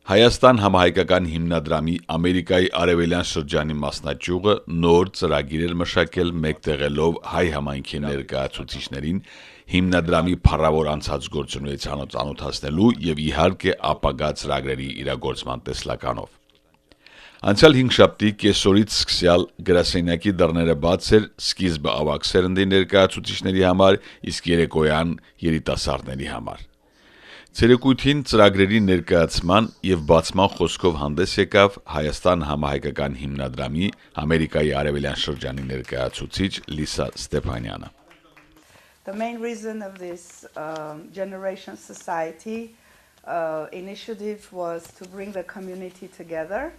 Հայաստան համահայկական հիմնադրամի Ամերիկայի արևելյան շրջանի մասնաճյուղը նոր ծրագիր էր մշակել մեկտեղելով հայ համայնքի ներկայացուցիչներին հիմնադրամի փառավոր անցած գործունեությանը ծանոթացնելու եւ իհարկե ապագա ծրագրերի իրագործման տեսլականով։ Անցյալ 5 շաբթի կեսօրից սկսյալ գրասենյակի դռները բաց էր սկիզբը ավագ սերնդի ներկայացուցիչների համար, իսկ երեկոյան երիտասարդների համար։ Ցերեկույթին ծրագրերի ներկայացման եւ բացման խոսքով հանդես եկավ Հայաստան համահայկական հիմնադրամի Ամերիկայի արևելյան շրջանի ներկայացուցիչ Լիսա Ստեփանյանը։ The main reason of this Generation Society initiative was to bring the community together.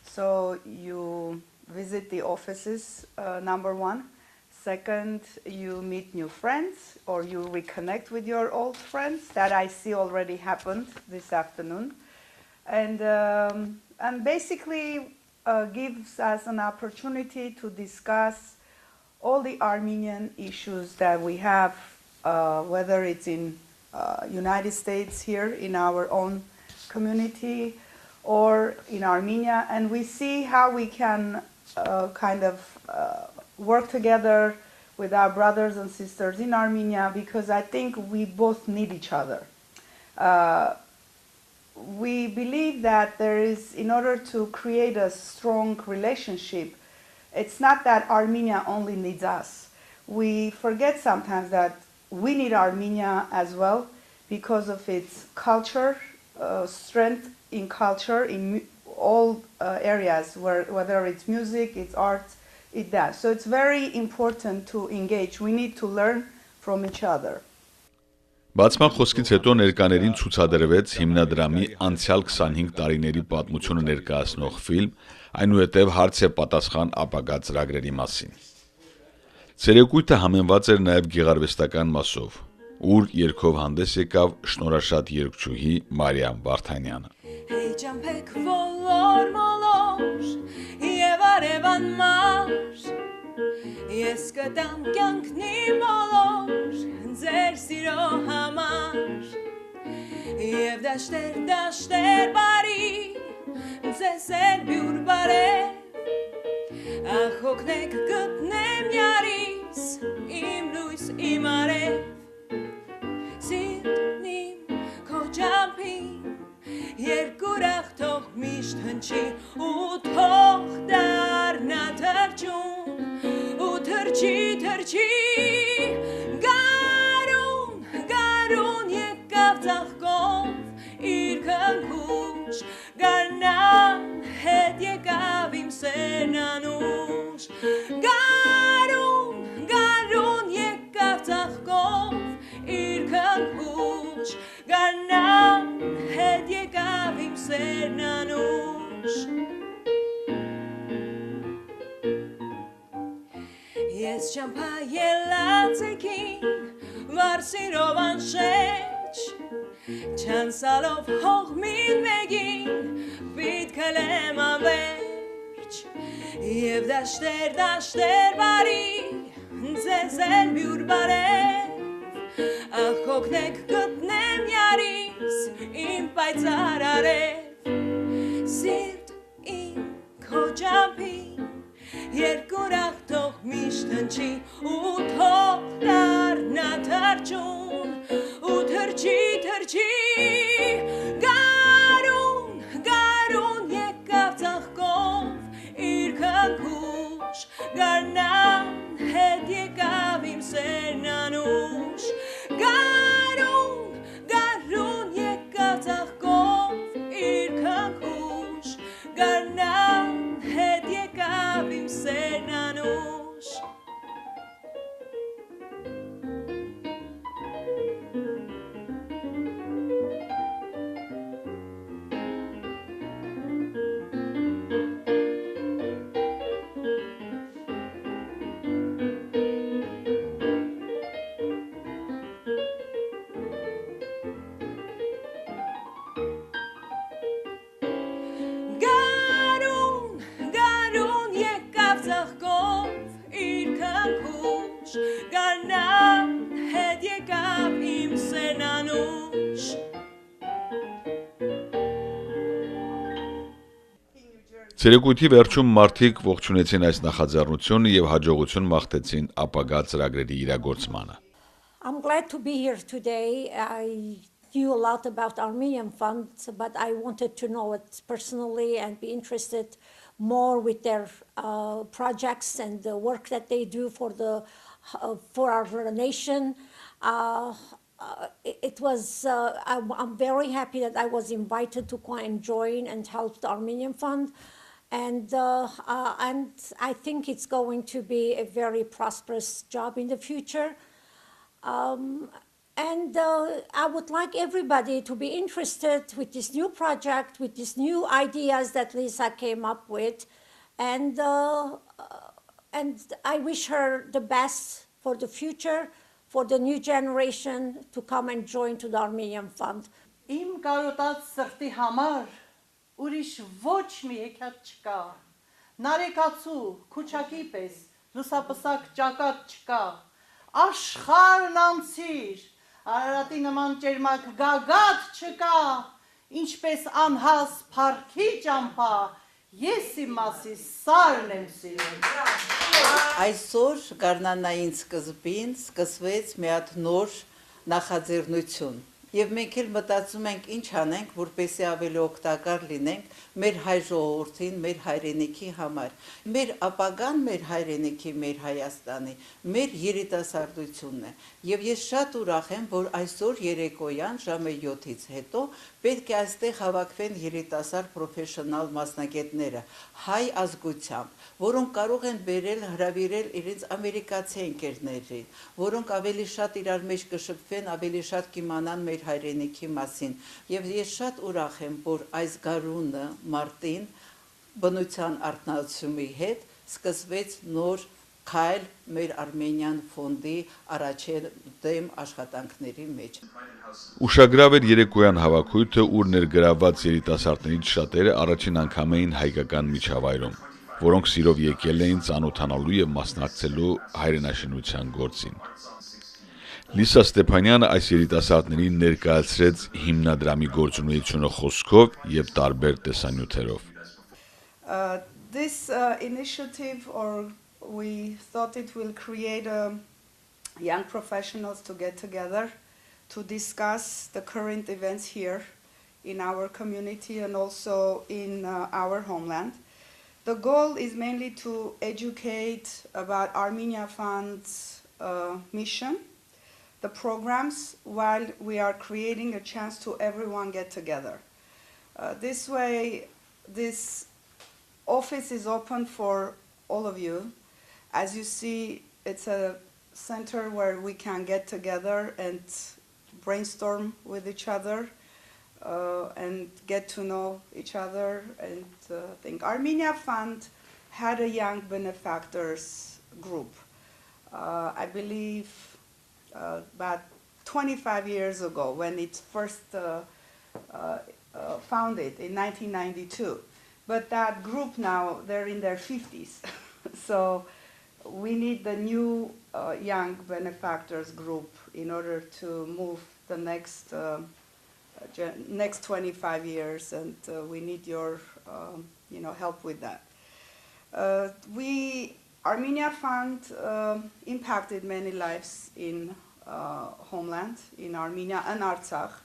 So you visit the offices, number one. Second, you meet new friends or you reconnect with your old friends. That I see already happened this afternoon. And basically gives us an opportunity to discuss all the Armenian issues that we have, whether it's in United States here in our own community or in Armenia. And we see how we can work together with our brothers and sisters in Armenia, because I think we both need each other. We believe that there is, in order to create a strong relationship, it's not that Armenia only needs us. We forget sometimes that we need Armenia as well because of its culture, strength in culture, in all areas, whether it's music, it's art, it does. So it's very important to engage. We need to learn from each other. Բացման խոսքից հետո ներկաներին ցուցադրվեց հիմնադրամի անցյալ 25 տարիների պատմությունը ներկայացնող ֆիլմ, այնուհետև հարց է պատասխան ապագա ծրագրերի մասին։ Ցերեկույթը համեմված էր նաև գեղարվեստական մասով, ուր երգով հանդես եկավ շնորհաշատ երգչուհի Մարիամ Վարդանյանը։ Ես կտամ կյանքնի մոլոր ձեր սիրո համար Եվ դաշտեր բարի ձեզ էլ բյուր բարև Ախ հոգնեք գտնեմ յարիս իմ լույս իմ արև Սիրտն իմ քո ճամփին երկուրախ թող միշտ հնչի ու թող դառնա թրջուն Թրջի, գարուն եկավ ծաղկով իր քնքուշ Գարնան հետ եկավ իմ սենանուշ Գարուն եկավ ծաղկով իր քնքուշ Գարնան հետ եկավ իմ սենանուշ Ես ճամփա ելացեքին վարսիրով անշեջ Չանսալով հողմին մեկին պիտքել եմ անվերջ Եվ դաշտեր բարի ձեզ էլ բյուր բարև Ախ հոգնեք գտնեմ յարիս իմ պայծառ արև Սիրտ իմ քո ճամփին Երկուրախ թող միշտ հնչի ու թող դառնա թրջուն ու թրջի Գարուն եկավ ծաղկով իր քնքուշ Գարնան հետ եկավ իմ սենանուշ Գարուն եկավ ծաղկով իր քնքուշ Գարնան հետ եկավ իմ սենանուշ Ցերեկույթի վերջում մարդիկ ողջունեցին այս նախաձեռնությունը եւ հաջողություն մաղթեցին ապագա ծրագրերի իրագործմանը։ I'm glad to be here today. I knew a lot about Armenian Fund, but I wanted to know it personally and be interested more with their projects and the work that they do for our nation. I'm very happy that I was invited to go and join and help the Armenian Fund. And I think it's going to be a very prosperous job in the future. I would like everybody to be interested with this new project, with these new ideas that Lisa came up with. And I wish her the best for the future, for the new generation to come and join to the Armenian Fund. Իմ կարոտած սրտի համար ուրիշ ոչ մի հեքիաթ չկա։ Նարեկացու քուչակի պես լուսապսակ ճակատ չկա։ Աշխարհն անցիր, Արարատի նման ճերմակ գագաթ չկա, ինչպես անհաս փառքի ճամփա, ես իմ մասիս սարն եմ սիրում։ Այսօր գարնանային սկզբին սկսվեց մի հատ նոր նախաձեռնություն։ Եվ մենք էլ մտածում ենք ինչ անենք, որպեսզի ավելի օգտակար լինենք մեր հայ ժողովրդին, մեր հայրենիքի համար։ Մեր ապագան, մեր հայրենիքի, մեր Հայաստանի, մեր երիտասարդությունն է։ Եվ ես շատ ուրախ եմ, որ այսօր երեկոյան ժամը 7-ից հետո պետք է այստեղ հավաքվեն երիտասարդ պրոֆեսիոնալ մասնագետները, հայ ազգությամբ, որոնք կարող են հրավիրել իրենց ամերիկացի ընկերներին, որոնք ավելի շատ իրար մեջ կշփվեն, ավելի շատ կիմանան մեր հայրենիքի մասին։ Եվ ես շատ ուրախ եմ, որ այս գարունը մարտին բնության արտնացումի հետ սկսվեց նոր քայլ մեր Armenian Fund-ի առաջադեմ աշխատանքների մեջ։ Ուշագրավ էր երեկոյան հավաքույթը, ուր ներգրավված երիտասարդներից շատերը առաջին անգամ էին հայկական միջավայրում, որոնք սիրով եկել էին ծանոթանալու եւ մասնակցելու հայրենաշինության գործին։ Լիսա Ստեփանյանը այս երիտասարդներին ներկայացրեց հիմնադրամի գործունեությունը խոսքով եւ տարբեր տեսանյութերով։ This initiative, or we thought it will create young professionals to get together to discuss the current events here in our community and also in our homeland. The goal is mainly to educate about Armenia Fund's mission, the programs, while we are creating a chance to everyone get together. This way, this office is open for all of you. As you see, it's a center where we can get together and brainstorm with each other and get to know each other and think. Armenia Fund had a young benefactors group. I believe about 25 years ago when it first founded in 1992. But that group now, they're in their 50s. So we need the new young benefactors group in order to move the next 25 years, and we need your help with that. Armenia Fund impacted many lives in homeland, in Armenia and Artsakh.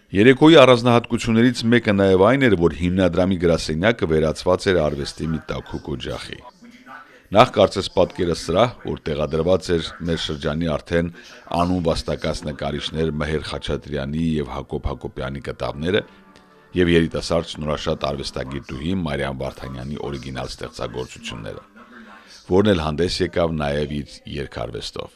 Երեկոյի առանձնահատկություններից մեկը նաև այն էր, որ հիմնադրամի գրասենյակը վերածված էր արվեստի մի տաքուկ օջախի։ Նախ կարծես պատկերը սրահ, որ տեղադրված էր մեր շրջանի արդեն անուն վաստակած նկարիչներ Մհեր Խաչատրյանի եւ Հակոբ Հակոբյանի կտավները եւ երիտասարդ շնորհաշատ արվեստագետուհի Մարիամ Վարդանյանի օրիգինալ ստեղծագործությունները, որն էլ հանդես եկավ նաև իր երգարվեստով։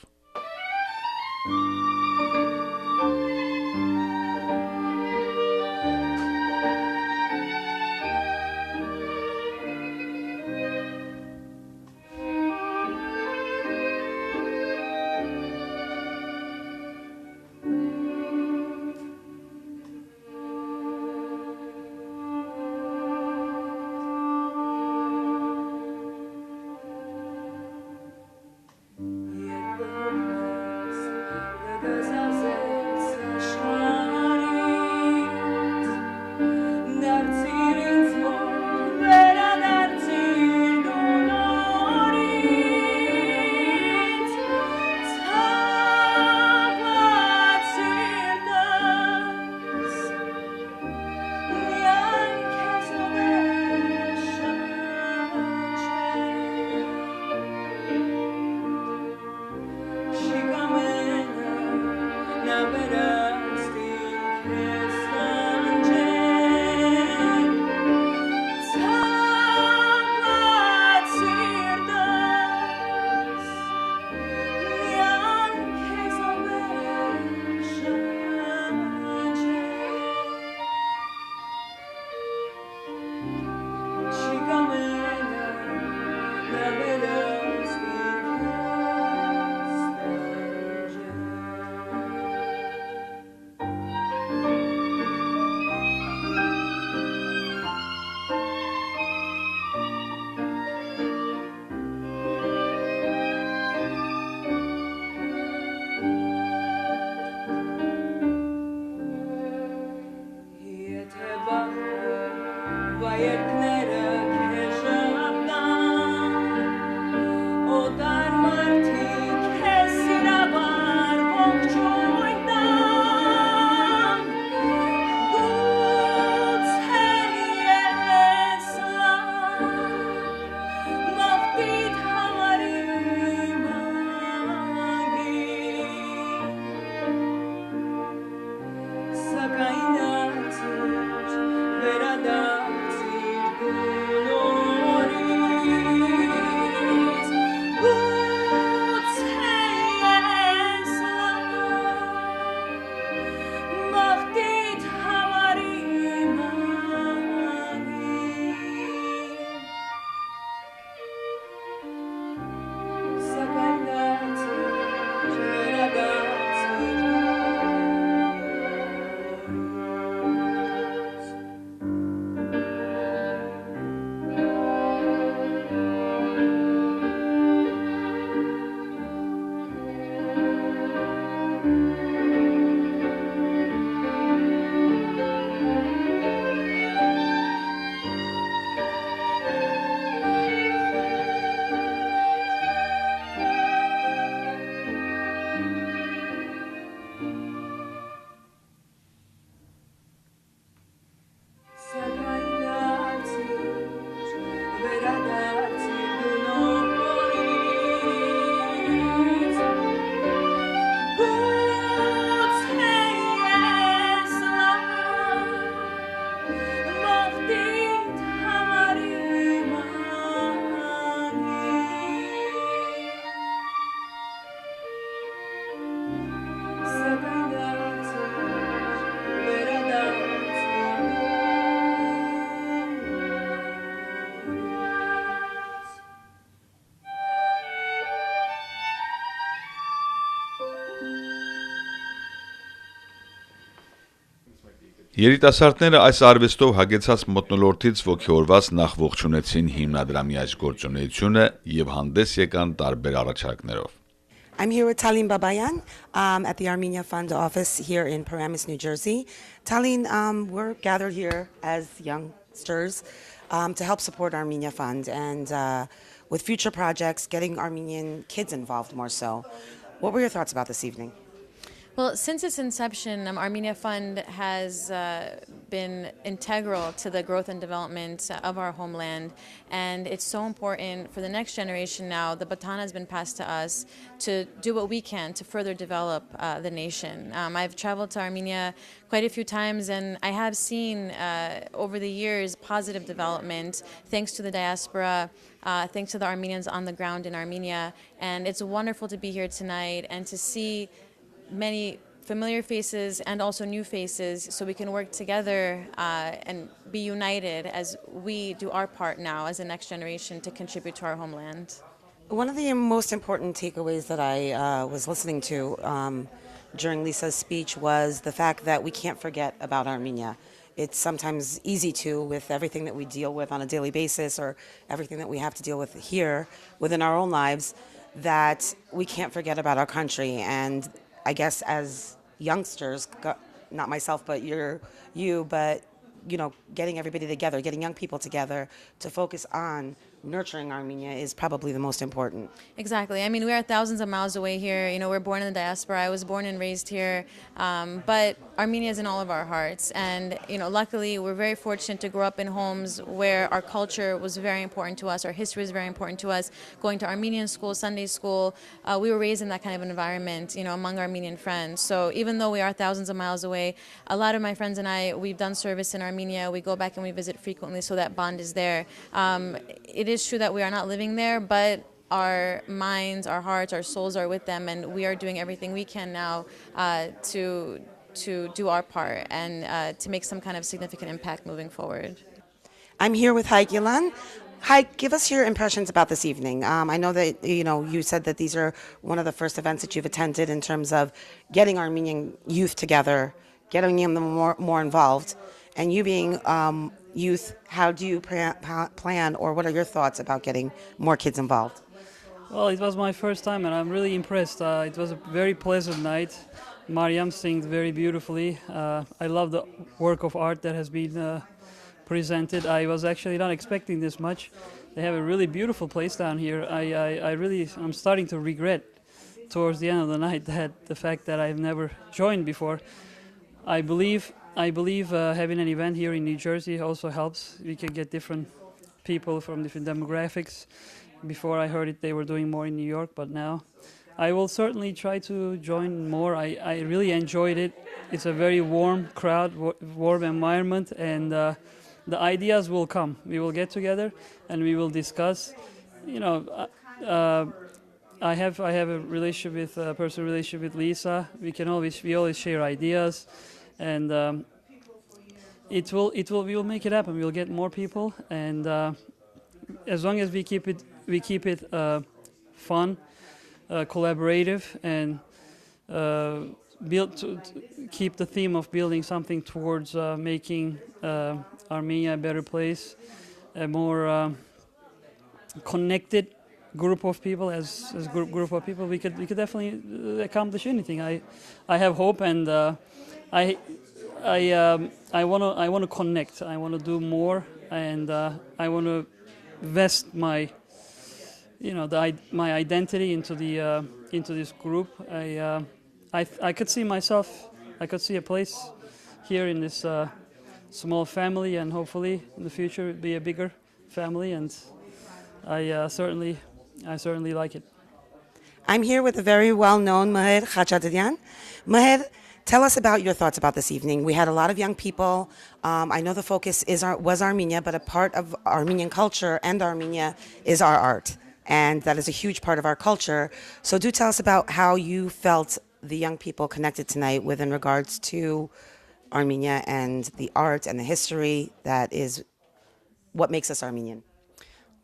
Երիտասարդները այս արվեստով հագեցած մթնոլորտից ոգևորված նախ ողջունեցին հիմնադրամի այս գործունեությունը եւ հանդես եկան տարբեր առաջարկներով. I'm here with Talin Babayan at the Armenia Fund office here in Paramus, New Jersey. Talin, we're gathered here as youngsters to help support Armenia Fund and with future projects, getting Armenian kids involved more so. What were your thoughts about this evening? Well, since its inception, Armenia Fund has been integral to the growth and development of our homeland, and it's so important for the next generation now. The baton has been passed to us to do what we can to further develop the nation. I've traveled to Armenia quite a few times, and I have seen over the years positive development thanks to the diaspora, thanks to the Armenians on the ground in Armenia, and it's wonderful to be here tonight and to see many familiar faces and also new faces so we can work together and be united as we do our part now as the next generation to contribute to our homeland. One of the most important takeaways that I was listening to during Lisa's speech was the fact that we can't forget about Armenia. It's sometimes easy to, with everything that we deal with on a daily basis or everything that we have to deal with here within our own lives, that we can't forget about our country. And I guess as youngsters, not myself, but you, but getting everybody together, getting young people together to focus on nurturing Armenia is probably the most important. Exactly. I mean, we are thousands of miles away here. You know, we're born in the diaspora. I was born and raised here, but Armenia is in all of our hearts. And you know, luckily, we're very fortunate to grow up in homes where our culture was very important to us. Our history is very important to us. Going to Armenian school, Sunday school, we were raised in that kind of an environment. You know, among Armenian friends. So even though we are thousands of miles away, a lot of my friends and I, we've done service in Armenia. We go back and we visit frequently, so that bond is there. It is true that we are not living there, but our minds, our hearts, our souls are with them, and we are doing everything we can now to do our part and to make some kind of significant impact moving forward. I'm here with Haik Yilan. Haik, give us your impressions about this evening. I know that you said that these are one of the first events that you've attended in terms of getting Armenian youth together, getting them more involved, and you being youth, how do you plan, or what are your thoughts about getting more kids involved? Well, it was my first time and I'm really impressed. It was a very pleasant night. Mariam sings very beautifully. I love the work of art that has been presented. I was actually not expecting this much. They have a really beautiful place down here. I'm starting to regret towards the end of the night that the fact that I've never joined before. I believe having an event here in New Jersey also helps. We can get different people from different demographics. Before I heard it, they were doing more in New York, but now I will certainly try to join more. I really enjoyed it. It's a very warm crowd, warm environment, and the ideas will come. We will get together and we will discuss. You know, I have a relationship with personal relationship with Lisa. We always share ideas, and we will make it happen. We will get more people, and as long as we keep it fun, collaborative, and keep the theme of building something towards making Armenia a better place, a more connected group of people. As group of people, we could definitely accomplish anything. I have hope, and I want to connect. I want to do more, and I want to vest my my identity into this group. I could see myself. I could see a place here in this small family, and hopefully in the future it'll be a bigger family. And I certainly like it. I'm here with a very well-known Maher Khachadyan. Maher, tell us about your thoughts about this evening. We had a lot of young people. I know the focus was Armenia, but a part of Armenian culture and Armenia is our art. And that is a huge part of our culture. So do tell us about how you felt the young people connected tonight in regards to Armenia and the art and the history that is what makes us Armenian.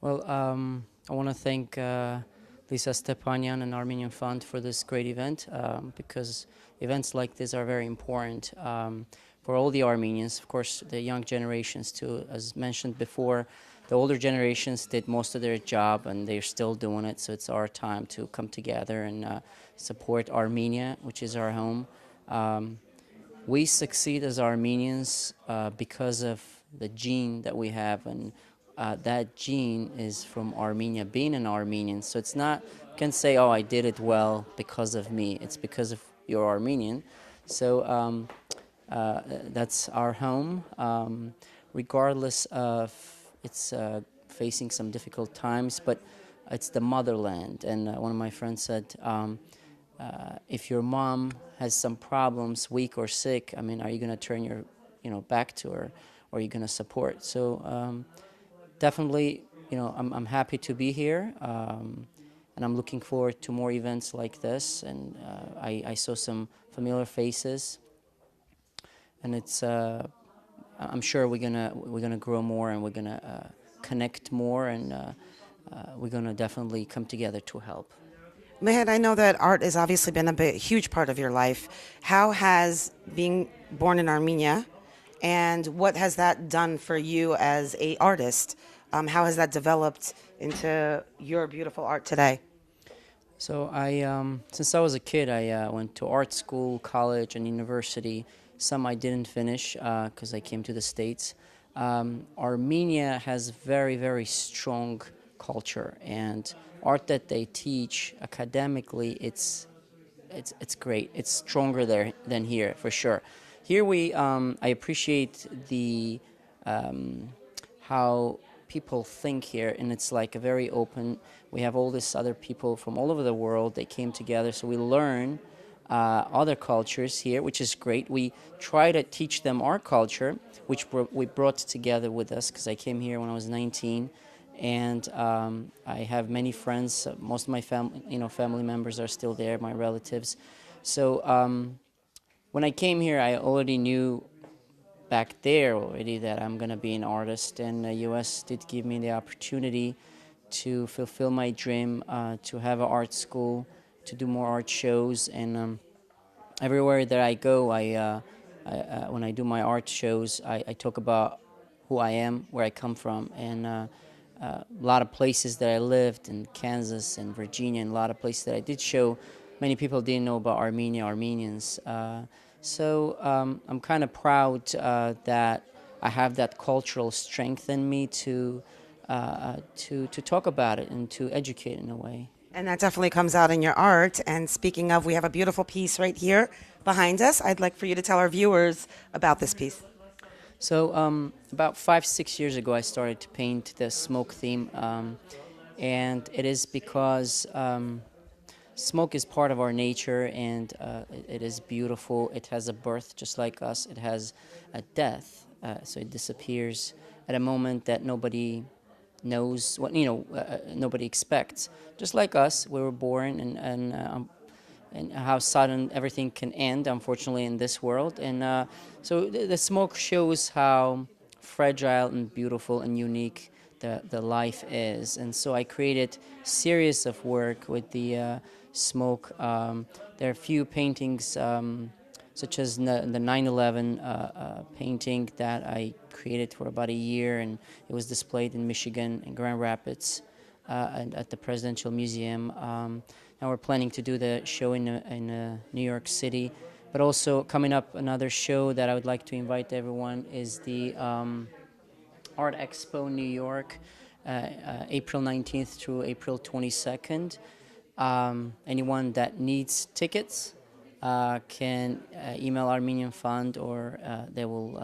Well, I want to thank Lisa Stepanyan and Armenian Fund for this great event because events like this are very important for all the Armenians, of course, the young generations too. As mentioned before, the older generations did most of their job and they're still doing it, so it's our time to come together and support Armenia, which is our home. We succeed as Armenians because of the gene that we have, and that gene is from Armenia, being an Armenian. So it's not, you can say, oh, I did it well because of me. It's because of you're Armenian. So that's our home, regardless of it's facing some difficult times, but it's the motherland. And one of my friends said, if your mom has some problems, weak or sick, I mean, are you going to turn your back to her, or are you going to support? So definitely, I'm happy to be here, and I'm looking forward to more events like this. And I saw some familiar faces, and it's I'm sure we're gonna grow more, and we're gonna connect more, and we're gonna definitely come together to help. Maher, I know that art has obviously been a huge part of your life. How has being born in Armenia, and what has that done for you as an artist? How has that developed into your beautiful art today? So since I was a kid, I went to art school, college, and university. Some I didn't finish because I came to the States. Armenia has very, very strong culture, and art that they teach academically, it's great. It's stronger there than here, for sure. Here I appreciate the how people think here, and it's like a very open. We have all these other people from all over the world. They came together, so we learn other cultures here, which is great. We try to teach them our culture, which we brought together with us, because I came here when I was 19, and I have many friends. Most of my family members are still there, my relatives. So when I came here, I already knew back there already that I'm going to be an artist, and the U.S. did give me the opportunity to fulfill my dream, to have an art school, to do more art shows, and everywhere that I go, when I do my art shows, I talk about who I am, where I come from, and a lot of places that I lived in Kansas and Virginia, and a lot of places that I did show. Many people didn't know about Armenia, Armenians. So I'm kind of proud that I have that cultural strength in me to talk about it and to educate in a way. And that definitely comes out in your art. And speaking of, we have a beautiful piece right here behind us. I'd like for you to tell our viewers about this piece. So about 5-6 years ago, I started to paint the smoke theme, and it is because smoke is part of our nature, and it is beautiful. It has a birth just like us. It has a death, so it disappears at a moment that nobody knows, nobody expects. Just like us, we were born, and how sudden everything can end, unfortunately, in this world. And so the smoke shows how fragile and beautiful and unique the life is. And so I created a series of work with the smoke. There are a few paintings, such as the 9/11 painting that I created for about a year, and it was displayed in Michigan, in Grand Rapids, and at the Presidential Museum. Now we're planning to do the show in New York City, but also coming up another show that I would like to invite everyone is the Art Expo New York, April 19th through April 22nd. Anyone that needs tickets can email Armenian Fund, or they will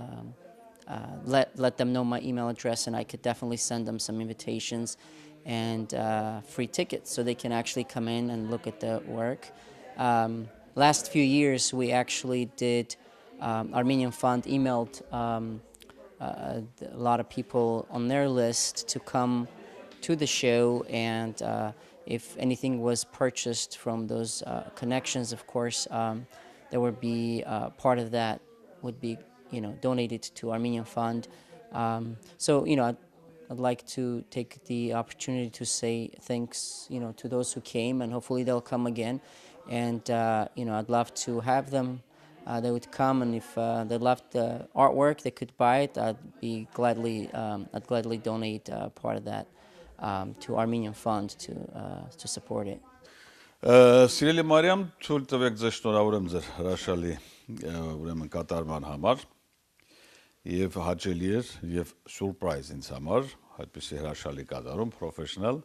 let them know my email address, and I could definitely send them some invitations and free tickets so they can actually come in and look at the work. Last few years, we actually did, Armenian Fund emailed a lot of people on their list to come to the show, and if anything was purchased from those connections, of course, there would be part of that would be, donated to Armenian Fund. So, I'd like to take the opportunity to say thanks, to those who came, and hopefully they'll come again. And I'd love to have them. They would come, and if they loved the artwork, they could buy it. I'd gladly donate part of that to Armenian Fund to support it. Սիրելի Մարիամ, թույլ տվեք ձեզ շնորհավորեմ ձեր հրաշալի ուրեմն կատարման համար, եւ հաճելի էր եւ սուրպրայզ ինձ համար, այդպիսի հրաշալի կատարում, professional.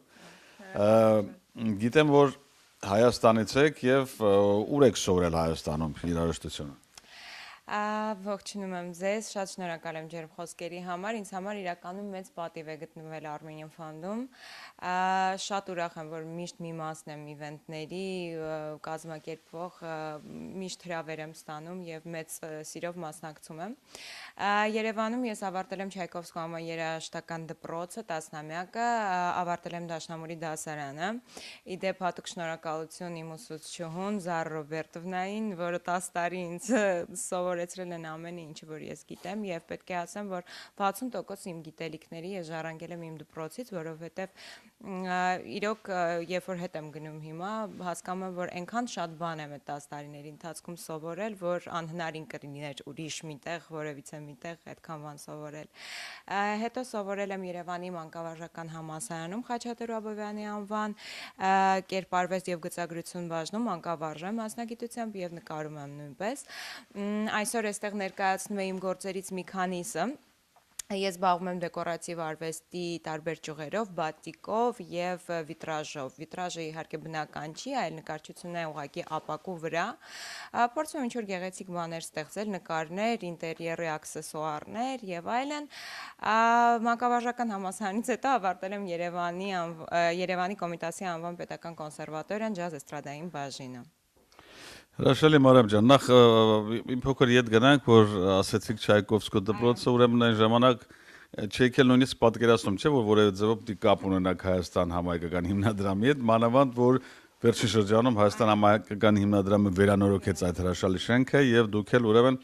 Գիտեմ, որ Հայաստանից եք եւ ուր եք սովորել Հայաստանում երաժշտությունը։ Ողջունում եմ ձեզ, շատ շնորհակալ եմ ջերմ խոսքերի համար, ինձ համար իրականում մեծ պատիվ է գտնվել Armenian Fund-ում, շատ ուրախ եմ, որ միշտ մի մասն եմ իվենտների, կազմակերպվող, միշտ հրավեր եմ ստանում եւ մեծ սիրով մասնակցում եմ։ Երևանում ես ավարտել եմ Չայկովսկու անվան երաժշտական դպրոցը 10-ամյակը, ավարտել եմ Դաշնամուրի դասարանը, իդեպ հատուկ շնորհակալություն իմ ուսուցչուհուն Զար Ռոբերտովնային, որը 10 տարի ինձ սովորեցրել են ամեն ինչ, որ ես գիտեմ, եւ պետք է ասեմ, որ 60% իմ գիտելիքների ես ժառանգել եմ իմ դպրոցից, որովհետեւ իրոք երբ որ հետ եմ գնում հիմա, հասկանում եմ, որ այնքան շատ բան եմ այդ 10 տարիների ընթացքում սովորել, որ անհնարին կլիներ ուրիշ միտեղ, որևիցե միտեղ այդքան բան սովորել։ Հետո սովորել եմ Երևանի մանկավարժական համալսարանում Խաչատուր Աբովյանի անվան, կերպարվեստ եւ գծագրություն բաժնում մանկավարժ եմ մասնագիտությամբ եւ նկարում եմ նույնպես։ Այսօր այստեղ ներկայացնում եմ իմ գործերից մի քանիսը։ Ես զբաղվում եմ դեկորատիվ արվեստի տարբեր ճյուղերով, բատիկով եւ վիտրաժով։ Վիտրաժը իհարկե բնական չի, այլ նկարչությունն է ուղղակի ապակու վրա։ Փորձում եմ ինչ-որ գեղեցիկ բաներ ստեղծել, նկարներ, ինտերիերի աքսեսուարներ եւ այլն։ Մանկավարժական համալսարանից հետո ավարտել եմ Երևանի Կոմիտասի անվան պետական կոնսերվատորիան ջազ էստրադային բաժինը։ Հրաշալի Մարիամ ջան, նախ իմ փոքր ետ գնանք, որ ասեցիք Չայկովսկու դպրոցը, ուրեմն այն ժամանակ չեք էլ նույնիսկ պատկերացնում, չէ՞, որ որևէ ձևով պիտի կապ ունենաք Հայաստան համահայկական հիմնադրամի հետ, մանավանդ որ վերջին շրջանում Հայաստան համահայկական հիմնադրամը վերանորոգեց այդ հրաշալի շենքը եւ դուք էլ ուրեմն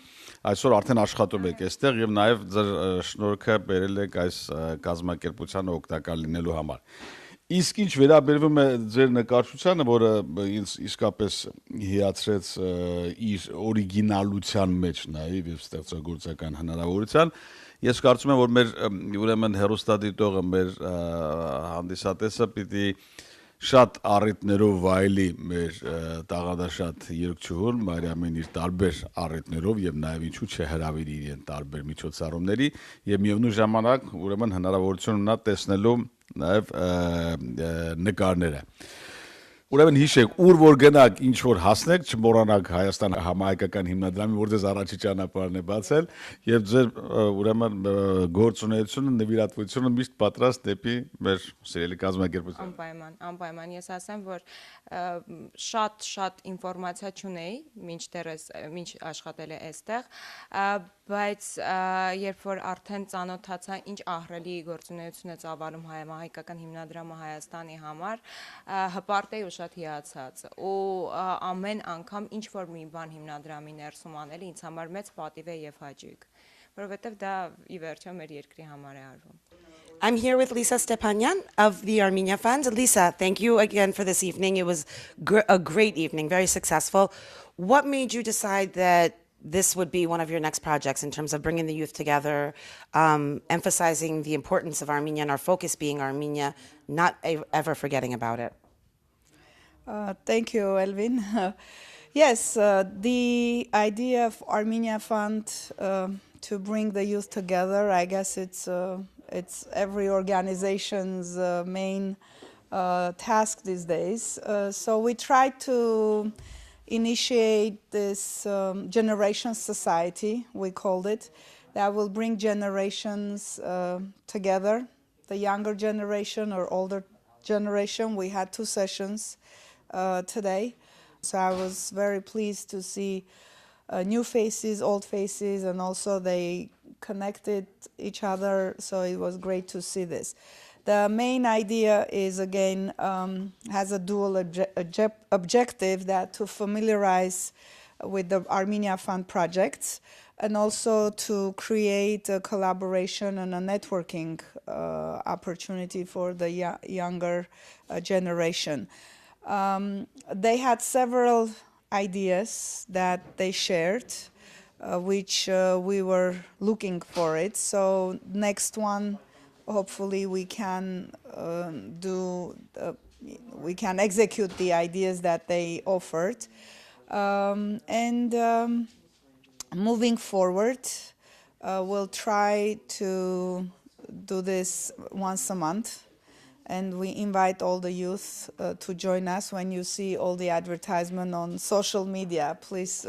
այսօր արդեն աշխատում եք այստեղ եւ նաեւ ձեր շնորհքը բերել եք այս կազմակերպությանը օգտակար լինելու համար։ Իսկ ինչ վերաբերվում է ձեր նկարչությանը, որը ինձ իսկապես հիացրեց իր օրիգինալության մեջ նաեւ եւ ստեղծագործական հնարավորության, ես կարծում եմ, որ մեր ուրեմն հերոստատիտողը, մեր հանդիսատեսը պիտի շատ առիթներով վայելի մեր տաղանդաշատ երգչուհուն Մարիամին իր տարբեր առիթներով եւ նաեւ ինչու՞ չէ հրավիրի իրեն տարբեր միջոցառումների եւ միևնույն ժամանակ ուրեմն հնարավորություն ունա տեսնելու նաեւ նկարները։ Ուրեմն հիշեք, ուր որ գնաք, ինչ որ հասնեք, չմոռանաք Հայաստան համահայկական հիմնադրամի, որ ձեզ առաջի ճանապարհն է բացել եւ ձեր ուրեմն գործունեությունը, նվիրատվությունը միշտ պատրաստ դեպի մեր սիրելի կազմակերպություն։ Անպայման ես ասեմ, որ շատ ինֆորմացիա չունեի մինչ աշխատել է այստեղ, բայց երբ որ արդեն ծանոթացա ինչ ահռելի գործունեություն է ծավալում համահայկական հիմնադրամը Հայաստանի համար, հպարտ էի ու շատ հիացած ու ամեն անգամ ինչ որ մի բան հիմնադրամի ներսում անելը ինձ համար մեծ պատիվ է եւ հաճույք, որովհետեւ դա ի վերջո մեր երկրի համար է արվում։ I'm here with Lisa Stepanyan of the Armenia Fund. Lisa, thank you again for this evening. It was a great evening, very successful. What made you decide that this would be one of your next projects in terms of bringing the youth together, emphasizing the importance of Armenia and our focus being Armenia, not ever forgetting about it? Thank you, Elvin. Yes, the idea of Armenia Fund to bring the youth together, I guess it's every organization's main task these days. So we try to initiate this generation society, we called it, that will bring generations together, the younger generation or older generation. We had 2 sessions today. So I was very pleased to see new faces, old faces, and also they connected each other, so it was great to see this. The main idea is, again, has a dual objective, that to familiarize with the Armenia Fund projects and also to create a collaboration and a networking opportunity for the younger generation. They had several ideas that they shared, which we were looking for it. So next one, hopefully we can we can execute the ideas that they offered. Moving forward, we'll try to do this once a month. And we invite all the youth to join us. When you see all the advertisement on social media, please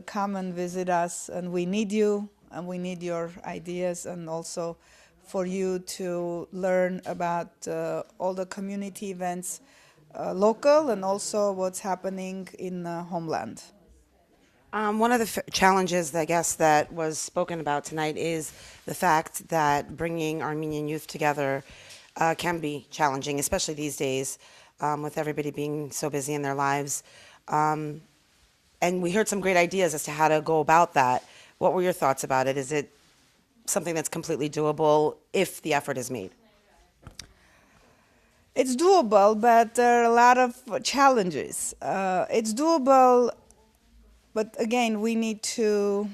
come and visit us. And we need you, and we need your ideas, and also for you to learn about all the community events, local, and also what's happening in homeland. One of the challenges, I guess, that was spoken about tonight is the fact that bringing Armenian youth together can be challenging, especially these days, with everybody being so busy in their lives. And we heard some great ideas as to how to go about that. What were your thoughts about it? Is it something that's completely doable if the effort is made? It's doable, but there are a lot of challenges. It's doable, but again, we need to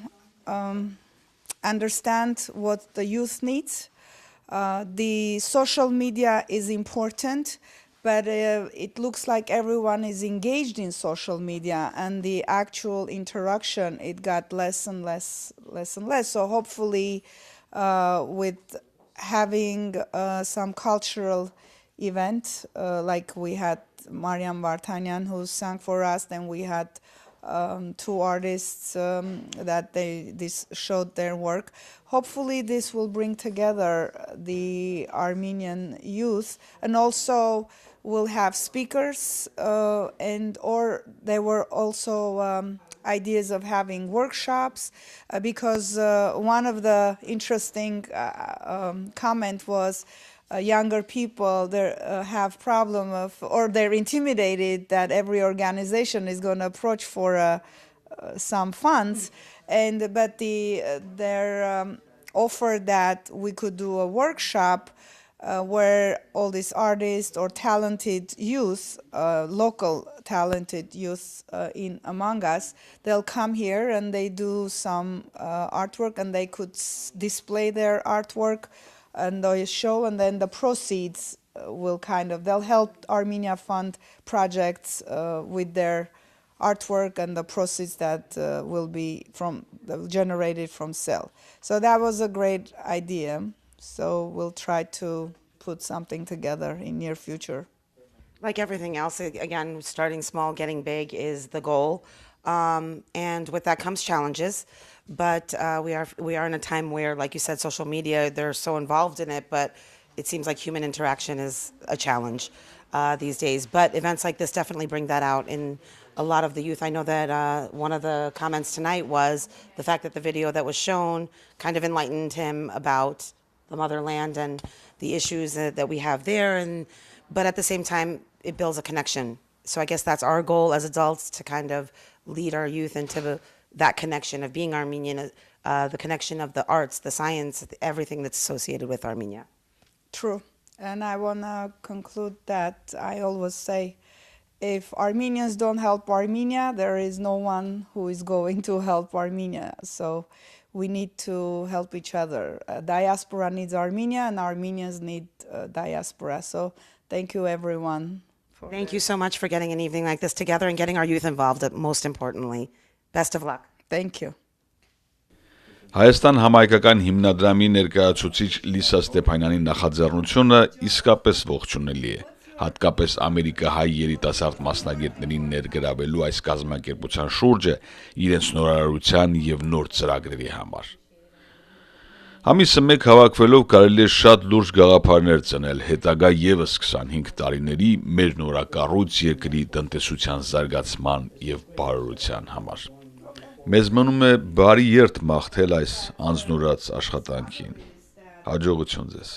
understand what the youth needs. The social media is important, but it looks like everyone is engaged in social media, and the actual interaction, it got less and less. So hopefully with having some cultural event, like we had Mariam Vartanyan who sang for us, then we had two artists that this showed their work. Hopefully this will bring together the Armenian youth, and also we'll have speakers or there were also ideas of having workshops because one of the interesting comment was younger people have problem of, or they're intimidated that every organization is going to approach for some funds, but their offer that we could do a workshop where all these artists or talented youth, local talented youth among us, they'll come here and they do some artwork, and they could display their artwork and they show, and then the proceeds will they'll help Armenia Fund projects with their artwork, and the proceeds that will be generated from sale. So that was a great idea. So we'll try to put something together in near future. Like everything else, again, starting small, getting big is the goal. And with that comes challenges. But we are in a time where, like you said, social media, they're so involved in it, but it seems like human interaction is a challenge these days. But events like this definitely bring that out in a lot of the youth. I know that one of the comments tonight was the fact that the video that was shown kind of enlightened him about the motherland and the issues that we have there. But at the same time, it builds a connection. So I guess that's our goal as adults, to kind of lead our youth into that connection of being Armenian, the connection of the arts, the science, everything that's associated with Armenia. True. And I want to conclude that I always say, if Armenians don't help Armenia, there is no one who is going to help Armenia. So we need to help each other. Diaspora needs Armenia, and Armenians need diaspora. So thank you, everyone. Thank you so much for getting an evening like this together and getting our youth involved, most importantly. Best of luck. Thank you. Հայաստան համայնքական հիմնադրամի ներկայացուցիչ Լիսա Ստեփանյանի նախաձեռնությունը իսկապես ողջունելի է, հատկապես ամերիկահայ երիտասարդ մասնագետներին ներգրավելու այս կազմակերպության շուրջը իրենց նորարարության եւ նոր ծրագրերի համար։ Ամիսը մեկ հավաքվելով կարելի է շատ լուրջ գաղափարներ ծնել հետագա եւս 25 տարիների մեր նորակառույց երկրի տնտեսության զարգացման եւ բարօրության համար։ Մեզ մնում է բարի երթ մաղթել այս անձնուրաց աշխատանքին։ Հաջողություն ձեզ։